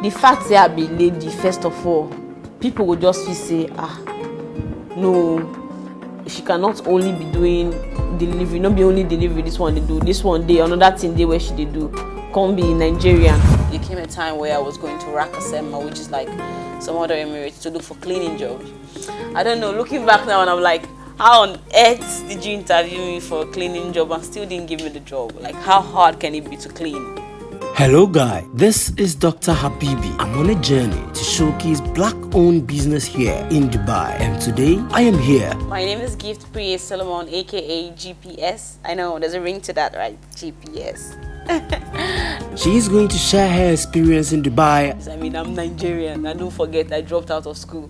the fact say I be lady, first of all, people will just feel say, no, she cannot only be doing delivery, not be only delivery, this one they do, this one day, another thing they where she they do, can't be Nigerian. There came a time where I was going to Rakasema, which is like some other Emirates, to look for cleaning jobs. I don't know, looking back now and I'm like, how on earth did you interview me for a cleaning job and still didn't give me the job? Like, how hard can it be to clean? Hello guys, this is Dr. Habibi. I'm on a journey to showcase black-owned business here in Dubai, and today I am here. My name is Gift Priya Solomon, aka GPS. I know there's a ring to that, right? GPS. She is going to share her experience in Dubai. I mean, I'm Nigerian. I don't forget I dropped out of school.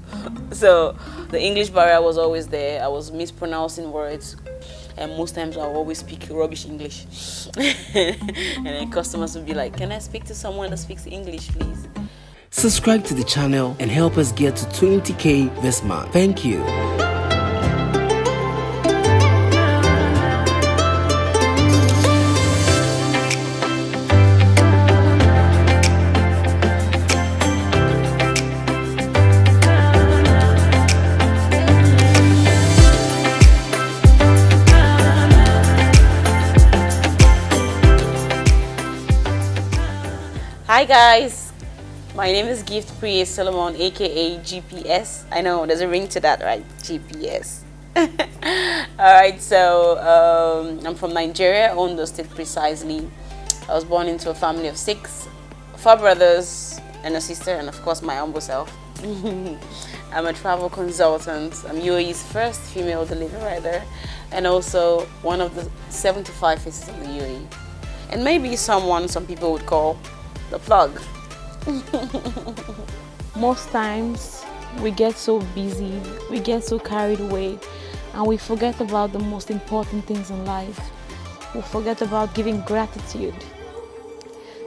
So the English barrier was always there. I was mispronouncing words. And most times I always speak rubbish English. And then customers would be like, can I speak to someone that speaks English, please? Subscribe to the channel and help us get to 20K this month. Thank you. Hi guys, my name is Gift Priya Solomon, aka GPS. I know there's a ring to that, right? GPS. Alright, so I'm from Nigeria, Ondo State precisely. I was born into a family of 6, 4 brothers and a sister, and of course my humble self. I'm a travel consultant. I'm UAE's first female delivery rider and also one of the 75 faces of the UAE. And maybe some people would call the plug. Most times we get so busy, we get so carried away, and we forget about the most important things in life. We forget about giving gratitude.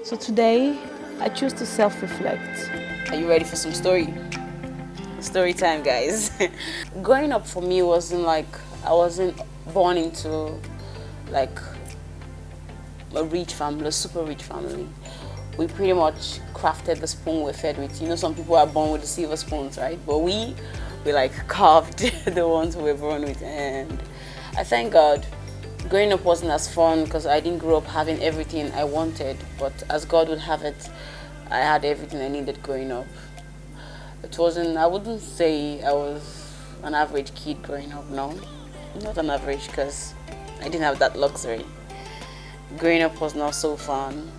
So today I choose to self-reflect. Are you ready for some story? Story time, guys. Growing up for me wasn't like, I wasn't born into like a rich family, a super rich family. We pretty much crafted the spoon we're fed with. You know, some people are born with the silver spoons, right? But we like carved the ones we were born with. And I thank God. Growing up wasn't as fun because I didn't grow up having everything I wanted. But as God would have it, I had everything I needed growing up. It wasn't, I wouldn't say I was an average kid growing up, no. Not an average because I didn't have that luxury. Growing up was not so fun.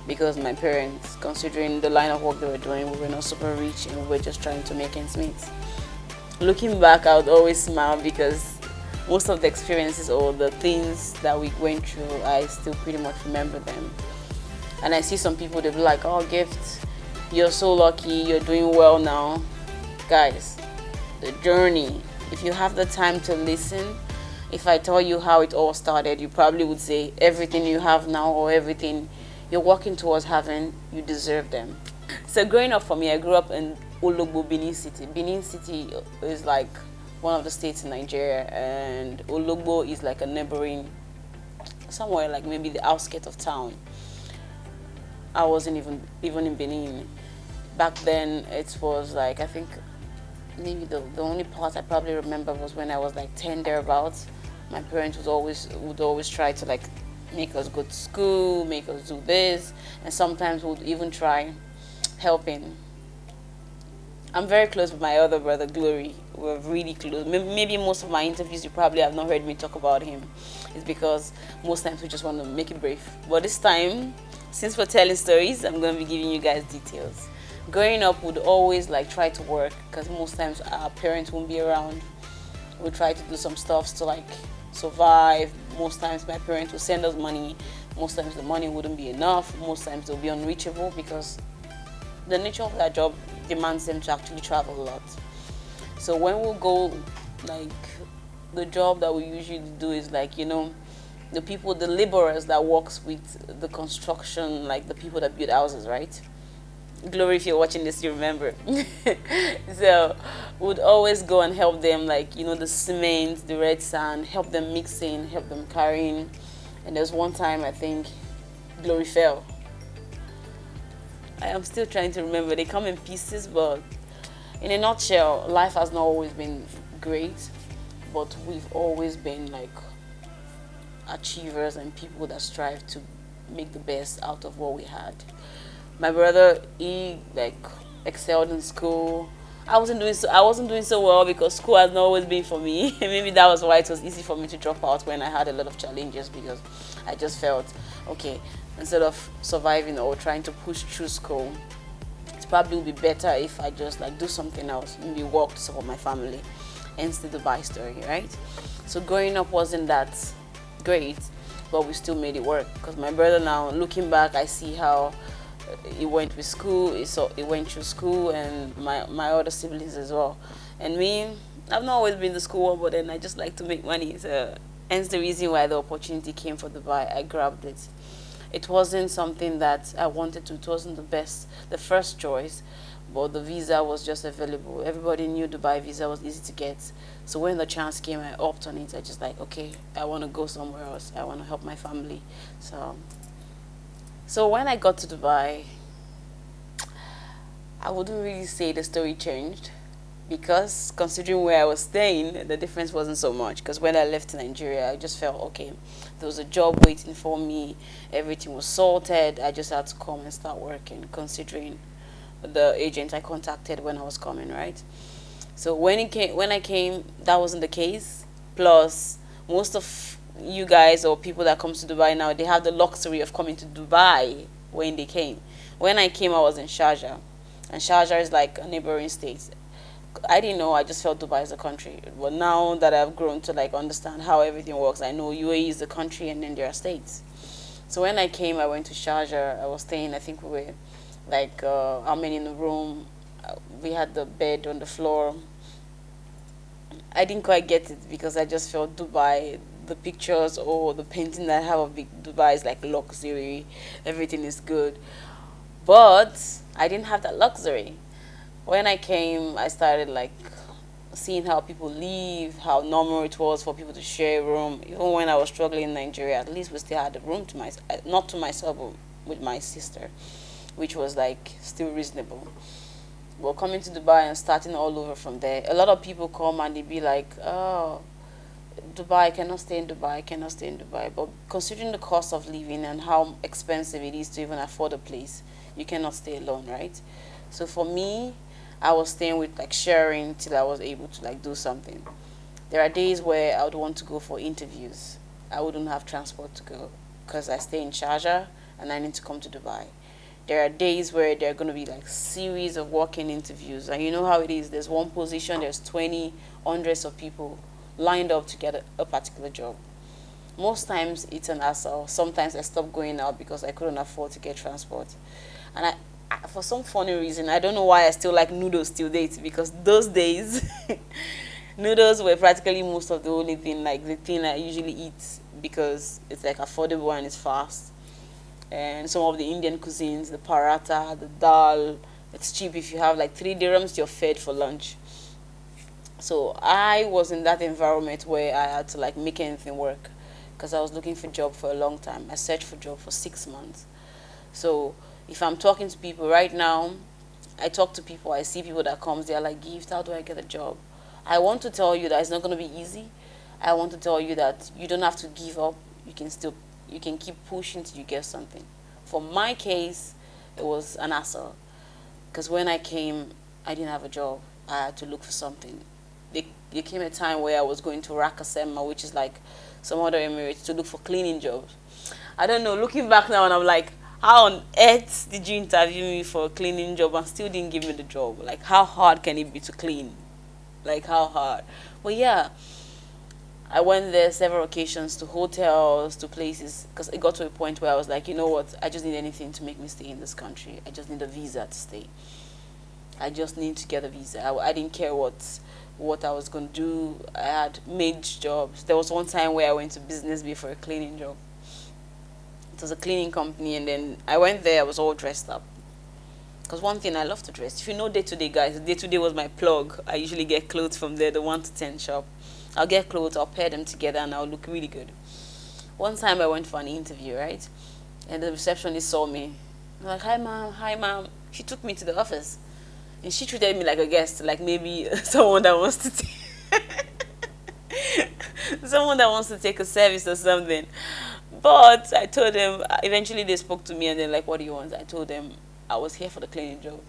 Because my parents, considering the line of work they were doing, we were not super rich and we were just trying to make ends meet. Looking back, I would always smile because most of the experiences or the things that we went through, I still pretty much remember them. And I see some people, they'll be like, oh, Gift, you're so lucky, you're doing well now. Guys, the journey, if you have the time to listen, if I tell you how it all started, you probably would say everything you have now or everything you're working towards having, you deserve them. So growing up for me, I grew up in Ologbo, Benin City. Benin City is like one of the states in Nigeria, and Ologbo is like a neighboring, somewhere like maybe the outskirts of town. I wasn't even in Benin. Back then, it was like, I think maybe the only part I probably remember was when I was like 10 thereabouts. My parents would always try to like make us go to school, make us do this, and sometimes would even try helping. I'm very close with my other brother, Glory. We're really close. Maybe most of my interviews you probably have not heard me talk about him. It's because most times we just want to make it brief. But this time, since we're telling stories, I'm going to be giving you guys details. Growing up, would always like try to work because most times our parents won't be around. We'll try to do some stuff to like survive. Most times my parents will send us money. Most times the money wouldn't be enough. Most times they'll be unreachable because the nature of that job demands them to actually travel a lot. So when we'll go, like the job that we usually do is like, you know, the laborers that works with the construction, like the people that build houses, right? Glory, if you're watching this, you remember. So would always go and help them, like, you know, the cement, the red sand, help them mixing, help them carrying. And there's one time I think Glory fell. I am still trying to remember. They come in pieces, but in a nutshell, life has not always been great, but we've always been like achievers and people that strive to make the best out of what we had. My brother, he like excelled in school. I wasn't doing so well because school has not always been for me. Maybe that was why it was easy for me to drop out when I had a lot of challenges, because I just felt, okay, instead of surviving or trying to push through school, it probably would be better if I just like do something else, maybe work to support my family. Hence the Dubai story, right? So growing up wasn't that great, but we still made it work. Because my brother now, looking back, I see how he went with school, he went through school, and my other siblings as well. And me, I've not always been the school one, but then I just like to make money. So hence the reason why the opportunity came for Dubai. I grabbed it. It wasn't something that I wanted to. It wasn't the first choice, but the visa was just available. Everybody knew Dubai visa was easy to get. So when the chance came, I opted on it. I just like, okay, I want to go somewhere else. I want to help my family. So when I got to Dubai, I wouldn't really say the story changed, because considering where I was staying, the difference wasn't so much. Because when I left Nigeria, I just felt, okay, there was a job waiting for me, everything was sorted, I just had to come and start working, considering the agent I contacted when I was coming, right? So when I came, that wasn't the case. Plus, most of you guys or people that come to Dubai now, they have the luxury of coming to Dubai when they came. When I came, I was in Sharjah, and Sharjah is like a neighboring state. I didn't know, I just felt Dubai is a country. But now that I've grown to like understand how everything works, I know UAE is the country and then there are states. So when I came, I went to Sharjah. I was staying, I think we were like, how many in the room? We had the bed on the floor. I didn't quite get it because I just felt Dubai, the pictures or the painting that I have of Dubai is like luxury. Everything is good. But I didn't have that luxury. When I came, I started like seeing how people live, how normal it was for people to share a room. Even when I was struggling in Nigeria, at least we still had a room to myself, not to myself, but with my sister, which was like still reasonable. Well, coming to Dubai and starting all over from there, a lot of people come and they be like, oh, Dubai, I cannot stay in Dubai, I cannot stay in Dubai. But considering the cost of living and how expensive it is to even afford a place, you cannot stay alone, right? So for me, I was staying with like sharing till I was able to like do something. There are days where I would want to go for interviews. I wouldn't have transport to go because I stay in Sharjah and I need to come to Dubai. There are days where there are going to be like series of walk-in interviews, and you know how it is. There's one position, there's 20, hundreds of people lined up to get a particular job. Most times it's an hassle. Sometimes I stop going out because I couldn't afford to get transport. And for some funny reason, I don't know why I still like noodles till date, because those days noodles were practically most of the only thing, like the thing I usually eat, because it's like affordable and it's fast. And some of the Indian cuisines, the paratha, the dal, it's cheap. If you have like 3 dirhams, you're fed for lunch. So I was in that environment where I had to like make anything work, because I was looking for a job for a long time. I searched for a job for 6 months. So if I'm talking to people right now, I talk to people, I see people that comes, they're like, Gift, how do I get a job? I want to tell you that it's not going to be easy. I want to tell you that you don't have to give up. You can keep pushing till you get something. For my case, it was an hassle, because when I came, I didn't have a job. I had to look for something. There came a time where I was going to Rakasema, which is like some other Emirates, to look for cleaning jobs. I don't know, looking back now, and I'm like, how on earth did you interview me for a cleaning job and still didn't give me the job? Like, how hard can it be to clean? Like, how hard? But yeah, I went there several occasions, to hotels, to places, because it got to a point where I was like, you know what, I just need anything to make me stay in this country. I just need a visa to stay. I just need to get a visa. I didn't care what I was going to do. I had made jobs. There was one time where I went to business before a cleaning job. It was a cleaning company, and then I went there, I was all dressed up. Because one thing, I love to dress. If you know Day to Day, guys, Day to Day was my plug. I usually get clothes from there, the 1 to 10 shop. I'll get clothes, I'll pair them together, and I'll look really good. One time I went for an interview, right? And the receptionist saw me. I'm like, hi mom, hi mom. She took me to the office. And she treated me like a guest, like maybe someone that wants to someone that wants to take a service or something. But I told them, eventually they spoke to me and they're like, what do you want? I told them I was here for the cleaning job.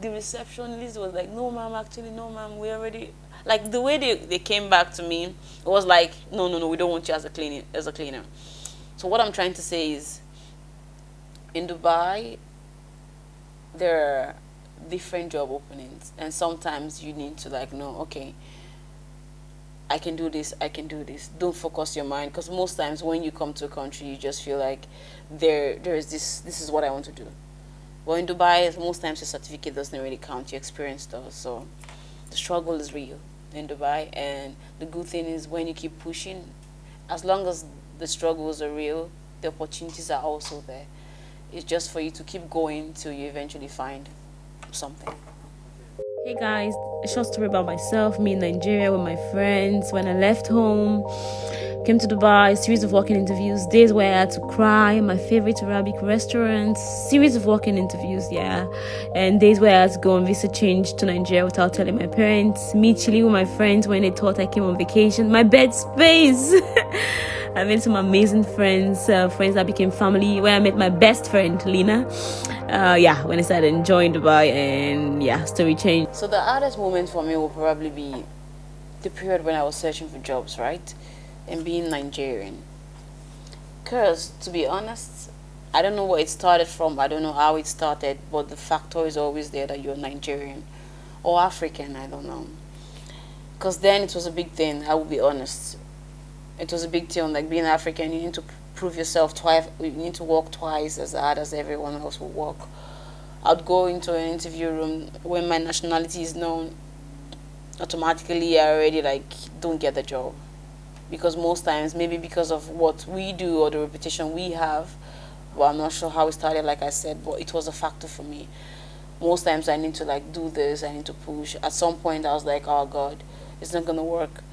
The receptionist was like, no ma'am, actually no ma'am, we already, like the way they came back to me, it was like, no, we don't want you as a cleaner. So what I'm trying to say is, in Dubai, there are different job openings, and sometimes you need to like know, okay, I can do this, I can do this. Don't focus your mind, because most times when you come to a country, you just feel like there's this is what I want to do. But in Dubai, most times your certificate doesn't really count, your experience does. So the struggle is real in Dubai, and the good thing is when you keep pushing, as long as the struggles are real, the opportunities are also there. It's just for you to keep going till you eventually find something. Hey guys, a short story about myself. Me in Nigeria with my friends. When I left home, came to Dubai, series of working interviews, days where I had to cry, my favorite Arabic restaurants, series of working interviews, yeah. And days where I had to go on visa change to Nigeria without telling my parents, me chilling with my friends when they thought I came on vacation, my bed space. I made some amazing friends, friends that became family, where I met my best friend, Lena. When I started enjoying Dubai, and yeah, story changed. So the hardest moment for me will probably be the period when I was searching for jobs, right? And being Nigerian. Because, to be honest, I don't know where it started from, I don't know how it started, but the factor is always there that you're Nigerian or African, I don't know. Because then it was a big thing, I will be honest. It was a big deal, like being African, you need to prove yourself twice, you need to work twice as hard as everyone else will work. I'd go into an interview room when my nationality is known, automatically I already like don't get the job. Because most times, maybe because of what we do or the reputation we have, well, I'm not sure how it started, like I said, but it was a factor for me. Most times I need to like do this, I need to push. At some point I was like, oh God, it's not gonna work.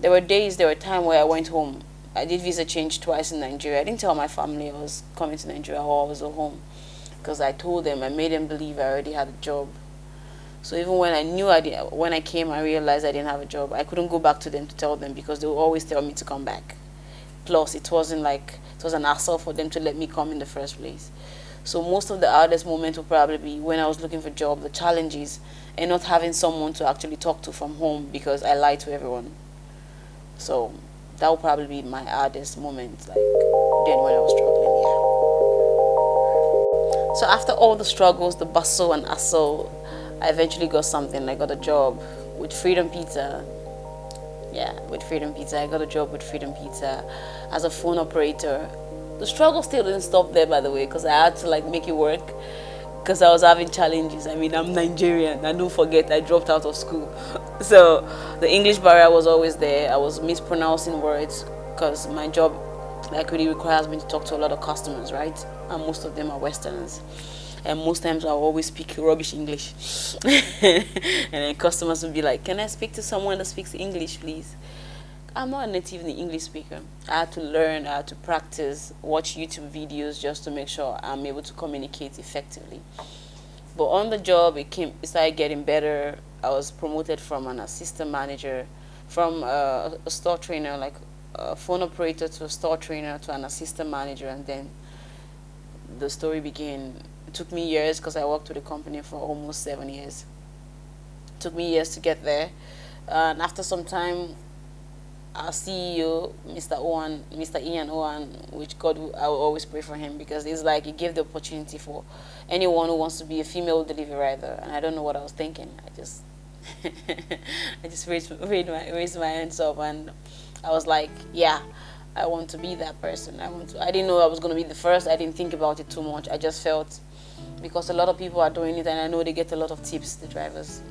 There were time where I went home. I did visa change twice in Nigeria. I didn't tell my family I was coming to Nigeria or I was at home, because I told them, I made them believe I already had a job. So even when I knew when I came, I realized I didn't have a job. I couldn't go back to them to tell them, because they would always tell me to come back. Plus, it was an hassle for them to let me come in the first place. So most of the hardest moments will probably be when I was looking for a job, the challenges, and not having someone to actually talk to from home because I lied to everyone. So that will probably be my hardest moment, like then when I was struggling, yeah. So after all the struggles, the bustle and hustle, I eventually got something. I got a job with Freedom Pizza. Yeah, with Freedom Pizza. I got a job with Freedom Pizza as a phone operator. The struggle still didn't stop there, by the way, because I had to like make it work, because I was having challenges. I mean, I'm Nigerian, and don't forget I dropped out of school. So the English barrier was always there. I was mispronouncing words, because my job like really requires me to talk to a lot of customers, right? And most of them are Westerners. And most times I'll always speak rubbish English. And then customers will be like, can I speak to someone that speaks English, please? I'm not a native English speaker. I had to learn, I had to practice, watch YouTube videos just to make sure I'm able to communicate effectively. But on the job, it started getting better. I was promoted from an assistant manager, from a store trainer, like a phone operator, to a store trainer, to an assistant manager, and then the story began. It took me years, because I worked with the company for almost 7 years. It took me years to get there. And after some time, our CEO, Mr. Ian Owen, which God, I will always pray for him, because it's like he gave the opportunity for anyone who wants to be a female delivery rider. And I don't know what I was thinking. I just raised my hands up, and I was like, yeah, I want to be that person. I didn't know I was going to be the first. I didn't think about it too much. I just felt, because a lot of people are doing it, and I know they get a lot of tips, the drivers.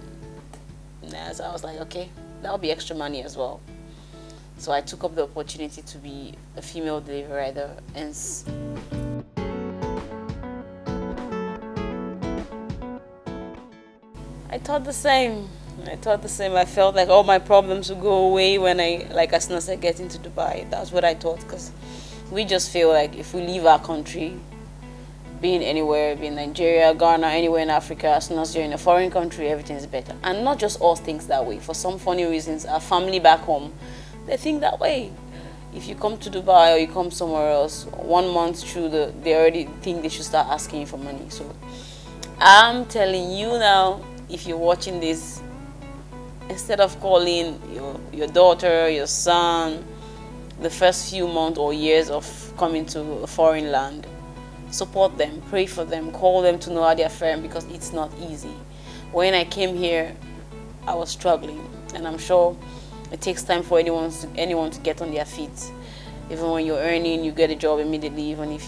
Yeah, so I was like, okay, that'll be extra money as well. So I took up the opportunity to be a female delivery rider, and I thought the same. I felt like all my problems would go away as soon as I get into Dubai. That's what I thought, because we just feel like if we leave our country, being anywhere, being Nigeria, Ghana, anywhere in Africa, as soon as you're in a foreign country, everything is better. And not just all things that way. For some funny reasons, our family back home, they think that way. If you come to Dubai or you come somewhere else, 1 month through, they already think they should start asking you for money. So I'm telling you now, if you're watching this, instead of calling your daughter, your son, the first few months or years of coming to a foreign land, support them, pray for them, call them to know how they're faring, because it's not easy. When I came here, I was struggling, and I'm sure it takes time for anyone to get on their feet. Even when you're earning, you get a job immediately, even if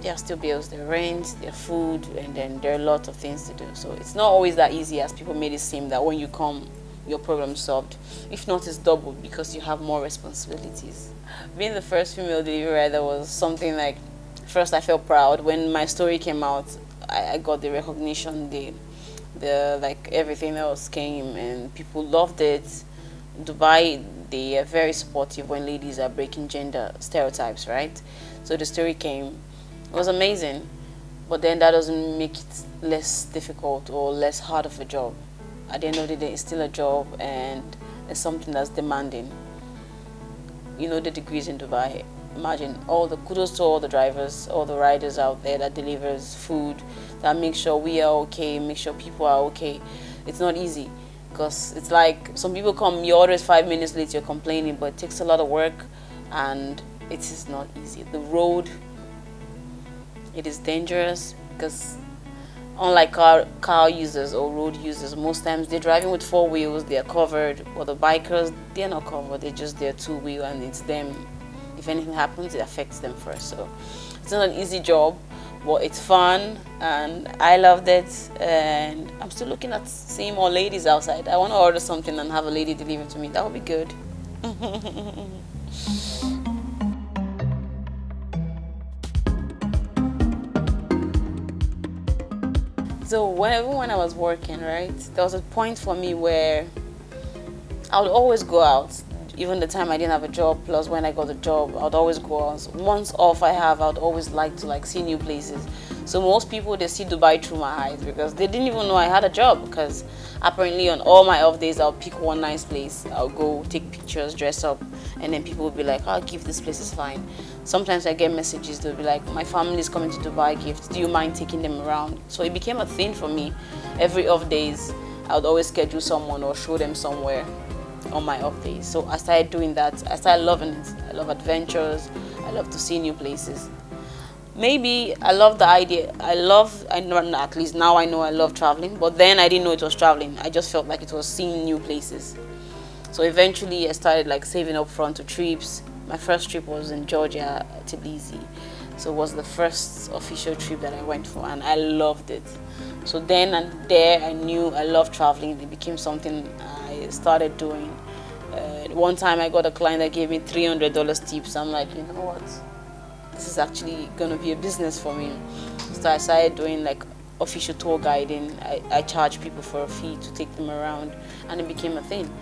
there are still bills, their rent, their food, and then there are a lot of things to do. So it's not always that easy as people made it seem, that when you come, your problem solved. If not, it's doubled because you have more responsibilities. Being the first female delivery rider was something like, first I felt proud. When my story came out, I got the recognition, the like everything else came, and people loved it. Dubai, they are very supportive when ladies are breaking gender stereotypes, right? So the story came. It was amazing, but then that doesn't make it less difficult or less hard of a job. At the end of the day, it's still a job, and it's something that's demanding. You know the degrees in Dubai. Imagine all the kudos to all the drivers, all the riders out there that delivers food, that make sure we are okay, make sure people are okay. It's not easy, because it's like some people come, your order is 5 minutes late, you're complaining, but it takes a lot of work, and it is not easy. The road, it is dangerous, because unlike car users or road users, most times they're driving with 4 wheels, they're covered, but the bikers, they're not covered, they're just their 2-wheel, and it's them. If anything happens, it affects them first. So it's not an easy job, but it's fun, and I loved it, and I'm still looking at seeing more ladies outside. I want to order something and have a lady deliver to me. That would be good. So when I was working, right, there was a point for me where I would always go out. Even the time I didn't have a job, plus when I got a job, I would always go out. Once off I have, I would always like to see new places. So most people, they see Dubai through my eyes, because they didn't even know I had a job, because apparently on all my off days, I'll pick one nice place. I'll go take pictures, dress up, and then people will be like, oh, give, this place is fine. Sometimes I get messages, they'll be like, my family is coming to Dubai, gift, do you mind taking them around? So it became a thing for me. Every off days, I would always schedule someone or show them somewhere on my off days. So I started doing that. I started loving it. I love adventures. I love to see new places. Maybe I love the idea. I know, at least now I know I love traveling, but then I didn't know it was traveling. I just felt like it was seeing new places. So eventually I started saving up front to trips. My first trip was in Georgia, Tbilisi. So it was the first official trip that I went for, and I loved it. So then and there I knew I loved traveling. It became something I started doing. One time I got a client that gave me $300 tips. I'm like, you know what? This is actually going to be a business for me. So I started doing official tour guiding. I charge people for a fee to take them around, and it became a thing.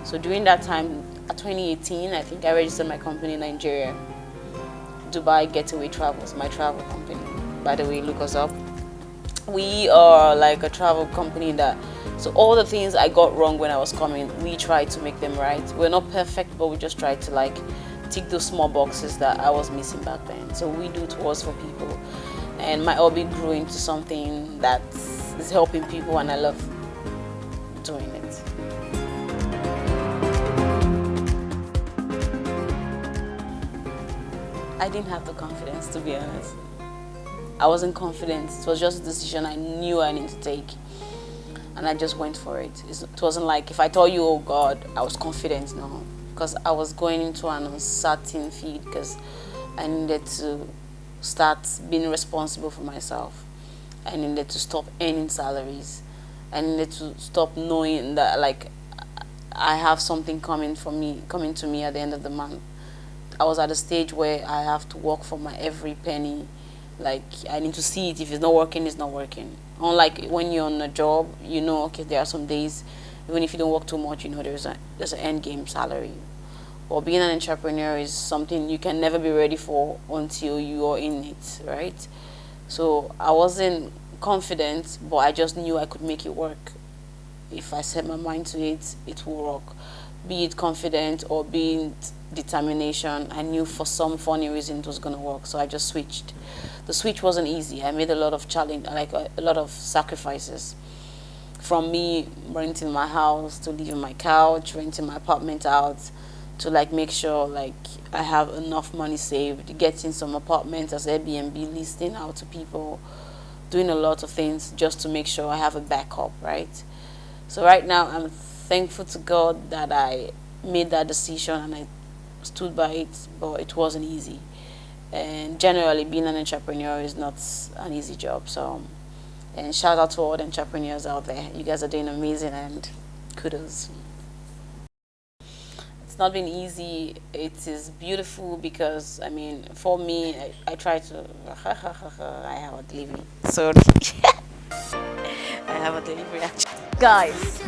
So during that time, 2018, I think I registered my company in Nigeria. Dubai Getaway Travels, my travel company. By the way, look us up. We are a travel company so all the things I got wrong when I was coming, we try to make them right. We're not perfect, but we just try to tick those small boxes that I was missing back then. So we do tours for people, and my hobby grew into something that is helping people, and I love doing it. I didn't have the confidence, to be honest. I wasn't confident. It was just a decision I knew I needed to take, and I just went for it. It wasn't like if I told you, oh God, I was confident. No, because I was going into an uncertain field, because I needed to start being responsible for myself. I needed to stop earning salaries. I needed to stop knowing that I have something coming to me at the end of the month. I was at a stage where I have to work for my every penny. I need to see it. If it's not working, it's not working. Unlike when you're on a job, you know, okay, there are some days, even if you don't work too much, you know, there's an end game salary. Or being an entrepreneur is something you can never be ready for until you are in it, right? So I wasn't confident, but I just knew I could make it work. If I set my mind to it, it will work. Be it confident or be it determination, I knew for some funny reason it was going to work. So I just switched. The switch wasn't easy. I made a lot of challenge, like a lot of sacrifices. From me renting my house to leaving my couch, renting my apartment out, to like make sure like I have enough money saved, getting some apartments as Airbnb, listing out to people, doing a lot of things just to make sure I have a backup, right? So right now I'm thankful to God that I made that decision and I stood by it, but it wasn't easy. And generally being an entrepreneur is not an easy job. So, and shout out to all the entrepreneurs out there. You guys are doing amazing and kudos. It's not been easy. It is beautiful because I mean, for me, I try to. I have a delivery. Sorry, I have a delivery. Actually. Guys,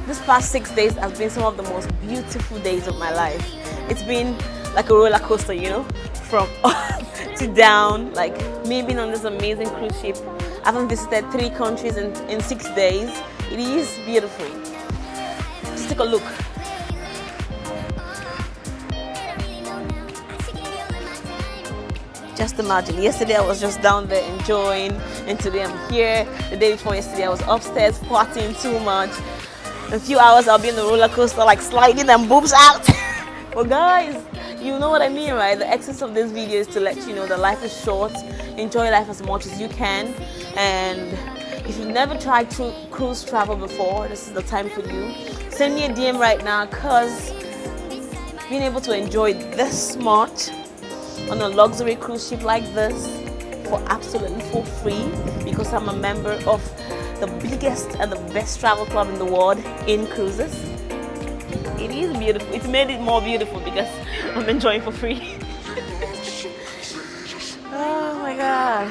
this past 6 days have been some of the most beautiful days of my life. It's been like a roller coaster, you know, from up to down. Like me being on this amazing cruise ship. I haven't visited 3 countries in 6 days. It is beautiful. Just take a look. Just imagine, yesterday I was just down there enjoying, and today I'm here. The day before yesterday I was upstairs partying too much. In a few hours I'll be in the roller coaster like sliding and boobs out. But guys, you know what I mean, right? The essence of this video is to let you know that life is short. Enjoy life as much as you can. And if you've never tried cruise travel before, this is the time for you. Send me a DM right now, because being able to enjoy this much on a luxury cruise ship like this for free, because I'm a member of the biggest and the best travel club in the world in cruises. It is beautiful. It's made it more beautiful because I'm enjoying for free. Oh my God.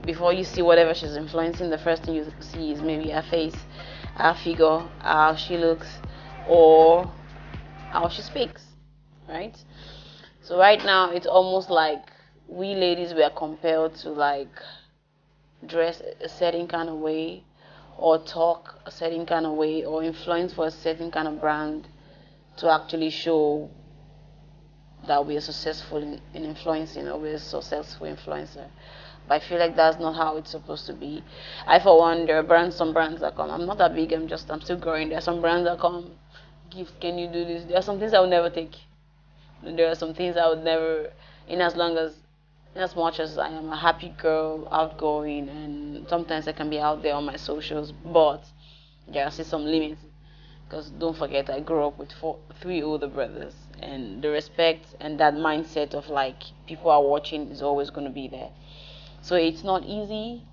Before you see whatever she's influencing, the first thing you see is maybe her face, her figure, how she looks, or how she speaks, right? So right now it's almost like we ladies were compelled to like dress a certain kind of way, or talk a certain kind of way, or influence for a certain kind of brand to actually show that we are successful in influencing, or we're a successful influencer. But I feel like that's not how it's supposed to be. I, for one, there are some brands that come. I'm not that big, I'm still growing. There are some brands that come, gift, can you do this? There are some things I would never take. And there are some things I would never, in as much as I am a happy girl, outgoing, and sometimes I can be out there on my socials, but there are still some limits. Because don't forget, I grew up with 3 older brothers, and the respect and that mindset of like people are watching is always going to be there. So it's not easy,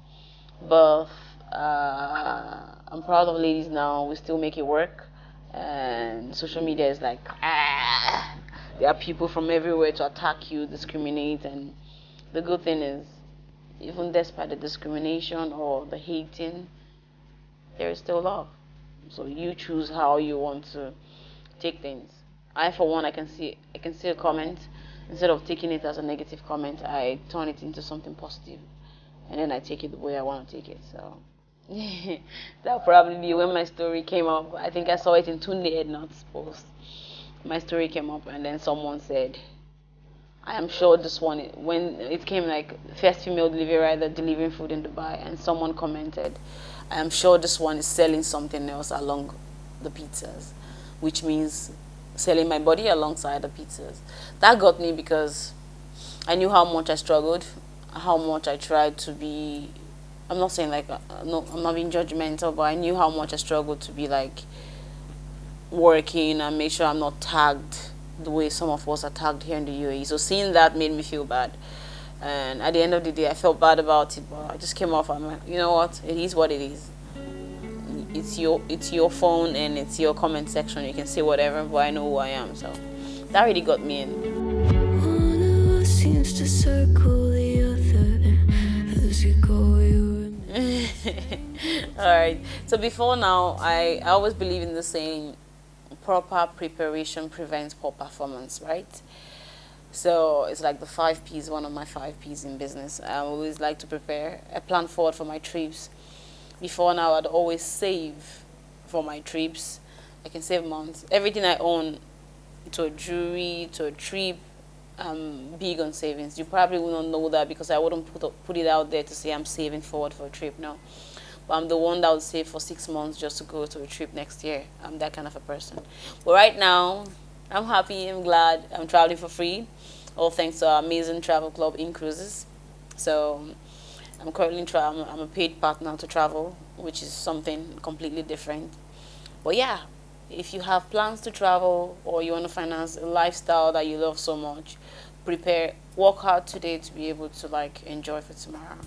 but I'm proud of ladies now. We still make it work, and social media is like there are people from everywhere to attack you, discriminate, and the good thing is, even despite the discrimination or the hating, there is still love. So you choose how you want to take things. I, for one, I can see a comment. Instead of taking it as a negative comment, I turn it into something positive, and then I take it the way I want to take it. So that'll probably be when my story came up. I think I saw it in Tunde Ednot's post. My story came up, and then someone said, I am sure this one, when it came like first female delivery rider delivering food in Dubai, and someone commented, I am sure this one is selling something else along the pizzas, which means selling my body alongside the pizzas. That got me, because I knew how much I struggled, how much I tried to be, I'm not saying like, no, I'm not being judgmental, but I knew how much I struggled to be like working and make sure I'm not tagged the way some of us are tagged here in the UAE. So seeing that made me feel bad, and at the end of the day I felt bad about it, but I just came off. I'm like, you know what, it is what it is. It's your phone and it's your comment section. You can say whatever, but I know who I am. So that really got me in. One of us seems to circle the other, and as you go, Alright, so before now, I always believe in the saying, proper preparation prevents poor performance, right? So it's like the 5 P's, one of my 5 P's in business. I always like to prepare a plan forward for my trips. Before now, I'd always save for my trips. I can save months. Everything I own, to a jewelry, to a trip, I'm big on savings. You probably will not know that because I wouldn't put it out there to say I'm saving forward for a trip, no. But I'm the one that would save for 6 months just to go to a trip next year. I'm that kind of a person. But right now, I'm happy, I'm glad, I'm traveling for free, all thanks to our amazing travel club in cruises. So I'm currently I'm a paid partner to travel, which is something completely different. But yeah, if you have plans to travel or you want to finance a lifestyle that you love so much, work hard today to be able to like enjoy for tomorrow.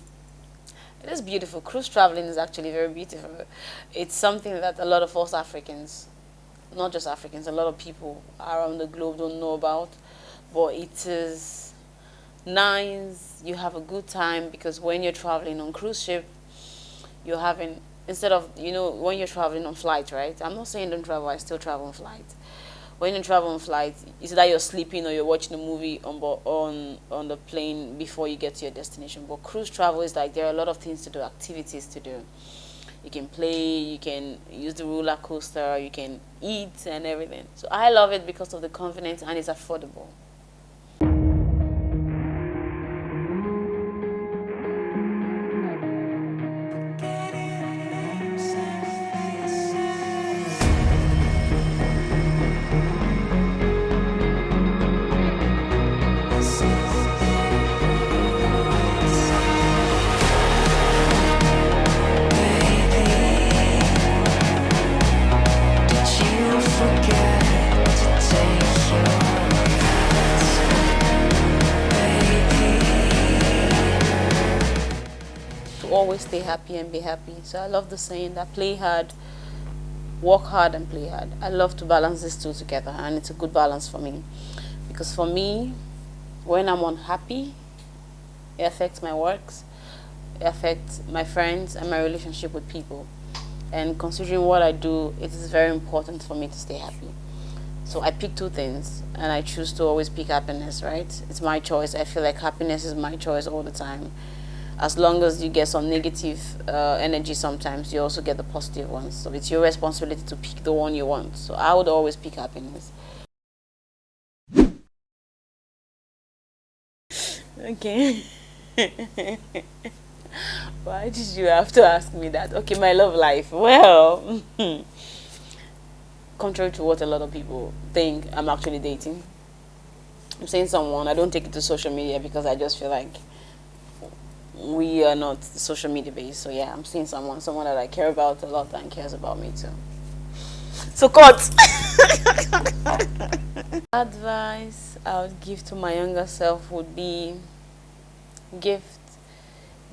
It is beautiful. Cruise traveling is actually very beautiful. It's something that a lot of us Africans, not just Africans, a lot of people around the globe don't know about. But it is nice. You have a good time because when you're traveling on cruise ship, you're having, instead of, when you're traveling on flight, right? I'm not saying don't travel, I still travel on flight. When you travel on flight, it's that you're sleeping or you're watching a movie on the plane before you get to your destination. But cruise travel is like there are a lot of things to do, activities to do. You can play, you can use the roller coaster, you can eat and everything. So I love it because of the convenience and it's affordable. Always stay happy and be happy. So I love the saying that play hard, work hard and play hard. I love to balance these two together and it's a good balance for me. Because for me, when I'm unhappy, it affects my works, it affects my friends and my relationship with people. And considering what I do, it is very important for me to stay happy. So I pick two things and I choose to always pick happiness, right? It's my choice. I feel like happiness is my choice all the time. As long as you get some negative energy sometimes, you also get the positive ones. So it's your responsibility to pick the one you want. So I would always pick happiness. Okay. Why did you have to ask me that? Okay, my love life. Well, contrary to what a lot of people think, I'm actually dating. I'm saying someone, I don't take it to social media because I just feel like we are not social media based. So yeah, I'm seeing someone that I care about a lot and cares about me too. So cut. Advice I would give to my younger self would be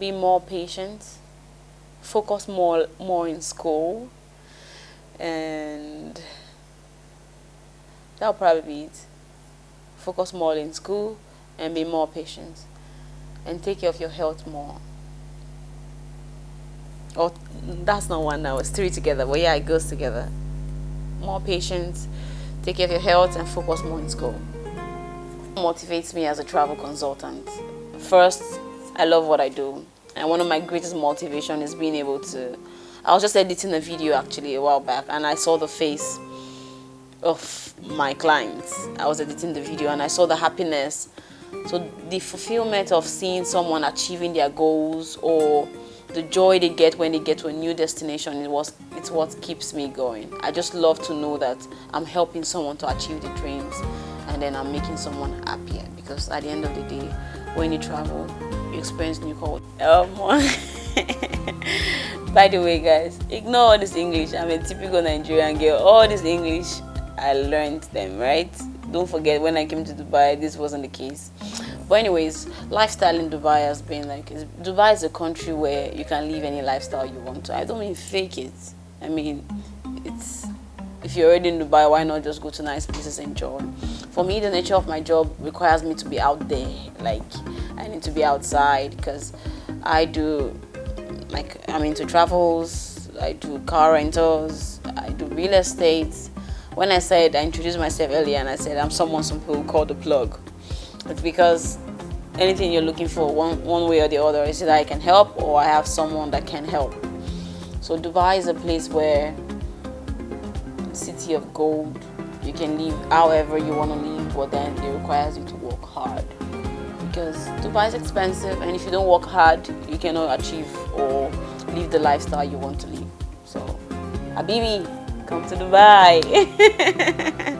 be more patient, focus more in school, and that'll probably be it. Focus more in school and be more patient. And take care of your health more. Oh, that's not one now, it's three together, but yeah, it goes together. More patience, take care of your health, and focus more in school. What motivates me as a travel consultant? First, I love what I do. And one of my greatest motivation is being able to... I was just editing a video actually a while back, and I saw the face of my clients. I was editing the video, and I saw the happiness. So the fulfillment of seeing someone achieving their goals or the joy they get when they get to a new destination, it's what keeps me going. I just love to know that I'm helping someone to achieve their dreams and then I'm making someone happier, because at the end of the day, when you travel, you experience new culture. By the way, guys, ignore all this English. I'm a typical Nigerian girl. All this English, I learned them, right? Don't forget, when I came to Dubai, this wasn't the case. But anyways, lifestyle in Dubai has been like, Dubai is a country where you can live any lifestyle you want to. I don't mean fake it. I mean, if you're already in Dubai, why not just go to nice places and enjoy? For me, the nature of my job requires me to be out there. Like, I need to be outside because I'm into travels, I do car rentals, I do real estate. When I introduced myself earlier and I said I'm someone some people call the plug. It's because anything you're looking for, one way or the other, is either I can help or I have someone that can help. So Dubai is a place where, city of gold, you can live however you want to live, but then it requires you to work hard. Because Dubai is expensive, and if you don't work hard, you cannot achieve or live the lifestyle you want to live. So, Habibi, come to Dubai.